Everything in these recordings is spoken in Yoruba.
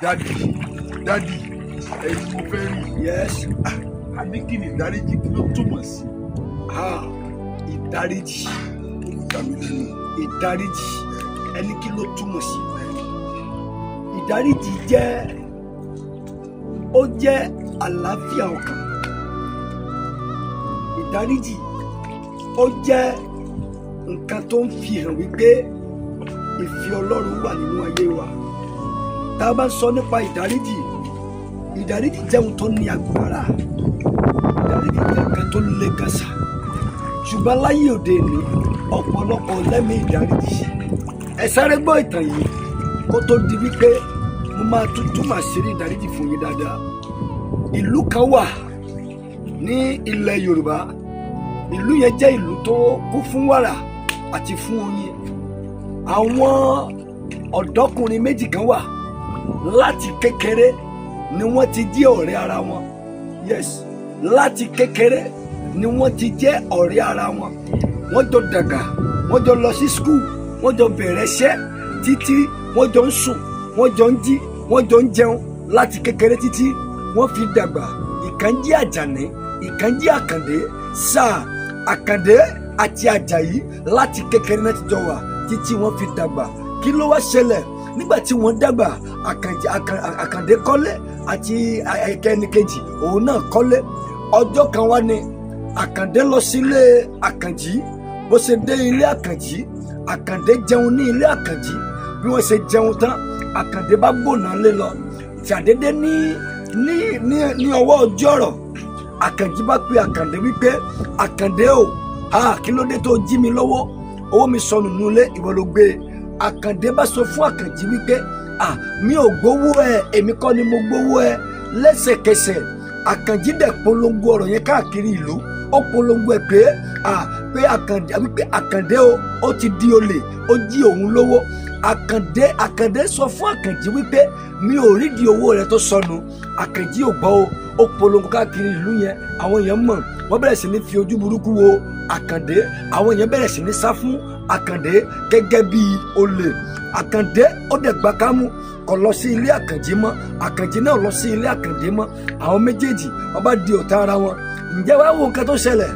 Dádì, ẹ̀yin mo fẹ́ rí. Yes. A ní kí ni ìdáríjì kí ló túmọ̀ sí? Ìdáríjì. Ìdáríjì. Ẹni kí ló túmọ̀ sí? Ìdáríjì jẹ́ àlàáfíà ọkàn. Ìdáríjì ó jẹ́ nǹkan tó ń fi hàn wípé ìfẹ́ Ọlọ́run wà nínú ayé wa. Tá a bá sọ nípa ìdáríjì jẹ́ ohun tó ní agbára. Ìdáríjì jẹ́ nǹkan tó le gàṣà. Ṣùgbọ́n láyé òde òní ọ̀pọ̀lọpọ̀ lẹ́mìí ìdáríjì. Ẹ sáré gbọ́ ìtàn yìí kó tó di wípé mo máa túmọ̀ àṣírí ìdáríjì fún yín dáadáa. Ìlú kan wà ní ilẹ̀ Yorùbá. Ìlú yẹn jẹ́ ìlú tó kún fún wàrà àti fún oyin. Àwọn ọ̀dọ́kùnrin méjì kan wà láti kékeré ni wọ́n ti jẹ́ ọ̀rẹ́ ara wọn. Yes, láti kékeré ni wọ́n ti jẹ́ ọ̀rẹ́ ara wọn. Wọ́n jọ dàgbà, wọ́n jọ lọ sí skul, wọ́n jọ bẹ̀rẹ̀ iṣẹ́ títí wọ́n jọ ń sùn, wọ́n jọ ń jí, wọ́n jọ ń jẹun láti kékeré títí wọ́n fi dàgbà. Ìkan jẹ́ Àjàní, ìkan jẹ́ Àkàndé. Sáà Àkàndé àti Àjàyí láti kékeré náà ti jọ wà títí wọ́n fi dàgbà. Kí ló wá ṣẹlẹ̀? Nígbà tí wọ́n dàgbà, Àkàndé kọ́lé àti ẹnìkejì òun náà kọ́lé. Ọjọ́ kan wá ní Àkàndé lọ sílé Àkànjí. Bó ṣe dé ilé Àkànjí, Àkàndé jẹun ní ilé Àkànjí. Bí wọ́n ṣe jẹun tán, Àkàndé bá gbóná lé lọ. Ṣàdédé ní ọwọ́ ọjọ́ ọ̀rọ̀, Àkànjí bá pe Àkàndé wípé Àkàndé o, kí ló dé tó jí mi lọ́wọ́? Owó mi sọnù nulẹ̀, ìwọ ló gbé. Àkàndé bá sọ fún Àkànjí wípé mi ò gbowó ẹ, èmi kọ́ ni mo gbowó ẹ. Lẹ́sẹ̀kẹsẹ̀ Àkànjí dẹ̀ polongo ọ̀rọ̀ yẹn káàkiri ìlú. Ó polongo ẹ̀ pé Àkàndé o, ó ti di olè, ó jí òun lówó. Àkàndé sọ fún Àkànjí wípé mi ò rí di owó rẹ tó sọnù. Àkànjí ò gbọ́ o, ó polongo káàkiri ìlú yẹn. Àwọn èèyàn mọ̀, wọ́n bẹ̀rẹ̀ sí ní fi ojú burúkú wo Àkàndé. Àwọn èèyàn bẹ̀rẹ̀ sí ní sá fún Àkàndé gẹ́gẹ́ bí olè. Àkàndé ó dẹ̀ gbà kámú, kò lọ sí ilé Àkànjí mọ́. Àkànjí náà lọ sí ilé Àkàndé mọ́. Àwọn méjèèjì wọ́n bá di ọ̀tá ara wọn. Ǹjẹ́ wàá wo nǹkan tó ṣẹlẹ̀?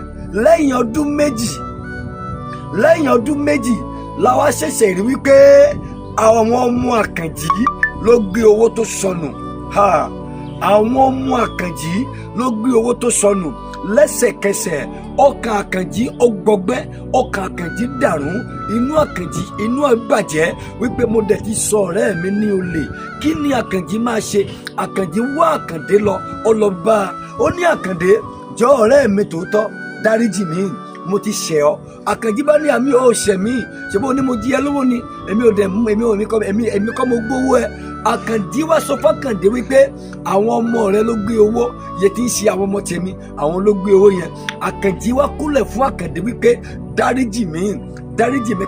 Lẹ́yìn ọdún méjì la wá ṣẹ̀ṣẹ̀ rí wípé àwọn ọmọ Àkànjí ló gbé owó tó sọnù. Àwọn ọmọ Àkànjí ló gbé owó tó sọnù. Lẹ́sẹ̀kẹsẹ̀ ọkàn Àkànjí ó gbọgbẹ́, ọkàn Àkànjí dàrú, inú Àkànjí bàjẹ́ wípé mo dẹ̀ ti sọ ọ̀rẹ́ mi ní olè. Kí ni Àkànjí máa ṣe? Àkànjí wá Àkàndé lọ, ó lọ bá a. Ó ní Àkàndé, jọ ọ̀rẹ́ mi tòótọ́, dáríjì mi, mo ti ṣẹ̀ ọ́. Àkànjí bá ní àmì ò ṣẹ̀ mí, ṣùgbọ́n ó ní mo jí ẹ lówó ni, èmi kọ́ mo gbówó ẹ. Àkànjí wá sọ fún Àkàndé wípé àwọn ọmọ rẹ ló gbé owó yẹn, tí ń ṣe àwọn ọmọ tèmi, àwọn ló gbé owó yẹn. Àkànjí wá kúnlẹ̀ fún Àkàndé wípé dáríjì mi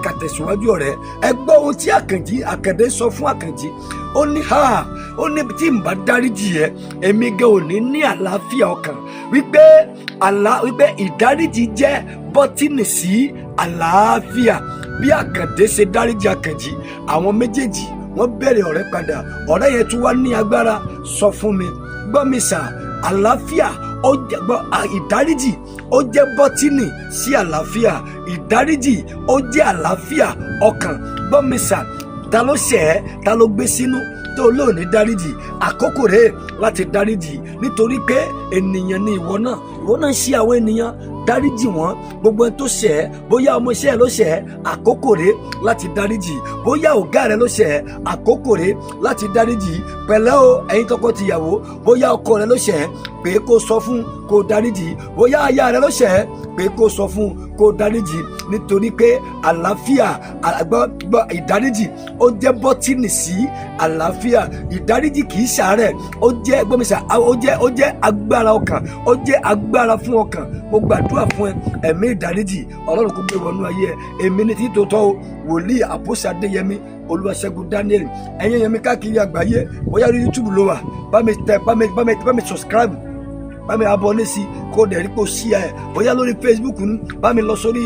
ká tẹ̀síwájú ọ̀rẹ́. Ẹ gbọ́ ohun tí Àkàndé sọ fún Àkànjí. Ó ní tí n bá dáríjì ẹ, èmi gan ò ní àlàáfíà ọkàn. Wípé ìdáríjì jẹ́ bọ́tìnì sí àlàáfíà. Bí Àkàndé ṣe dáríjì Àkànjí, àwọn méjèèjì wọ́n bẹ̀rẹ̀ ọ̀rẹ́ padà. Ọ̀rẹ́ yẹn tún wá ní agbára. Sọ fún mi, gbọ́ mi sà, àlàáfíà ìdáríjì ó jẹ́ bọ́tìnì sí àlàáfíà. Ìdáríjì ó jẹ́ àlàáfíà ọkàn. Gbọ́ mi sà, ta ló ṣẹ̀ ẹ́, ta ló gbé sínú tó lóòní dáríjì? Àkókò rèé láti dáríjì, nítorí pé ènìyàn ni ìwọ náà ń ṣe àwọn ènìyàn. Dáríjì wọn, gbogbo ẹni tó ṣẹ̀ ẹ́, bóyá ọmọ iṣẹ́ ẹ ló ṣẹ̀ ẹ́, àkókò rèé láti dáríjì. Bóyá ọ̀gá rẹ ló ṣẹ̀ ẹ́, àkókò rèé láti dáríjì. Pẹ̀lẹ́ o ẹ̀yin tọkọtìyàwó, bóyá ọkọ rẹ ló ṣẹ̀ ẹ́, pé kó sọ fún kó dáríjì. Bóyá aya rẹ ló ṣẹ̀ ẹ́, pé kó sọ fún kó dáríjì. Nítorí pé àlàáfíà ìdáríjì ó jẹ́ bọ́tìnì sí àlàáfíà. Ìdáríjì kì í ṣàárẹ̀, ó jẹ́ gbọ́mísà, ó jẹ́ agbára ọkàn, ó jẹ́ agbára fún ọkàn. Mo gbàdúrà fún ẹ, ẹ̀mí ìdáríjì Ọlọ́run kó gbé wọnú ayé ẹ. Èmi ní títòótọ́ o, wòlíì Àpọ́sítélì Adéyẹmí Olúwaṣẹ́gun Daniel. Ẹ̀yin yẹn mi káàkiri àgbáyé, bóyá rí YouTube ló wà, bá mi subscribe bá mi abọ́né sí kó dẹ̀ rí pé ó ṣíà ẹ̀ bóyá lórí Facebook ní bá mi lọ sórí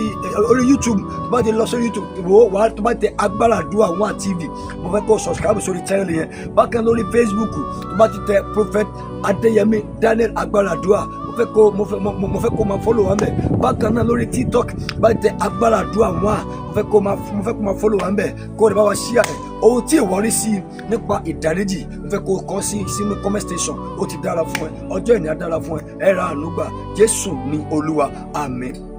YouTube tó bá ti lọ sórí YouTube wà á tó bá tẹ Agbára Àdúrà 1 TV mo fẹ́ kó subscribe sórí channel yẹn bákan lórí Facebook tó bá ti tẹ Prophet Adéyẹmí Daniel Agbára Àdúrà mo fẹ́ kó máa follow wa ńbẹ̀ bákan náà lórí TikTok bá ti tẹ Agbára Àdúrà 1 mo fẹ́ kó máa follow wa ńbẹ̀ kó dẹ̀ bá wa share ẹ̀ ohun tí ìwọ rí sí nípa ìdáríjì mo fẹ́ kó kọ sí sínú comment station ó ti dára fún ẹ ọjọ́ ìní á dára fún ẹ ẹ ra àánú gbà Jésù ní Olúwa àmín.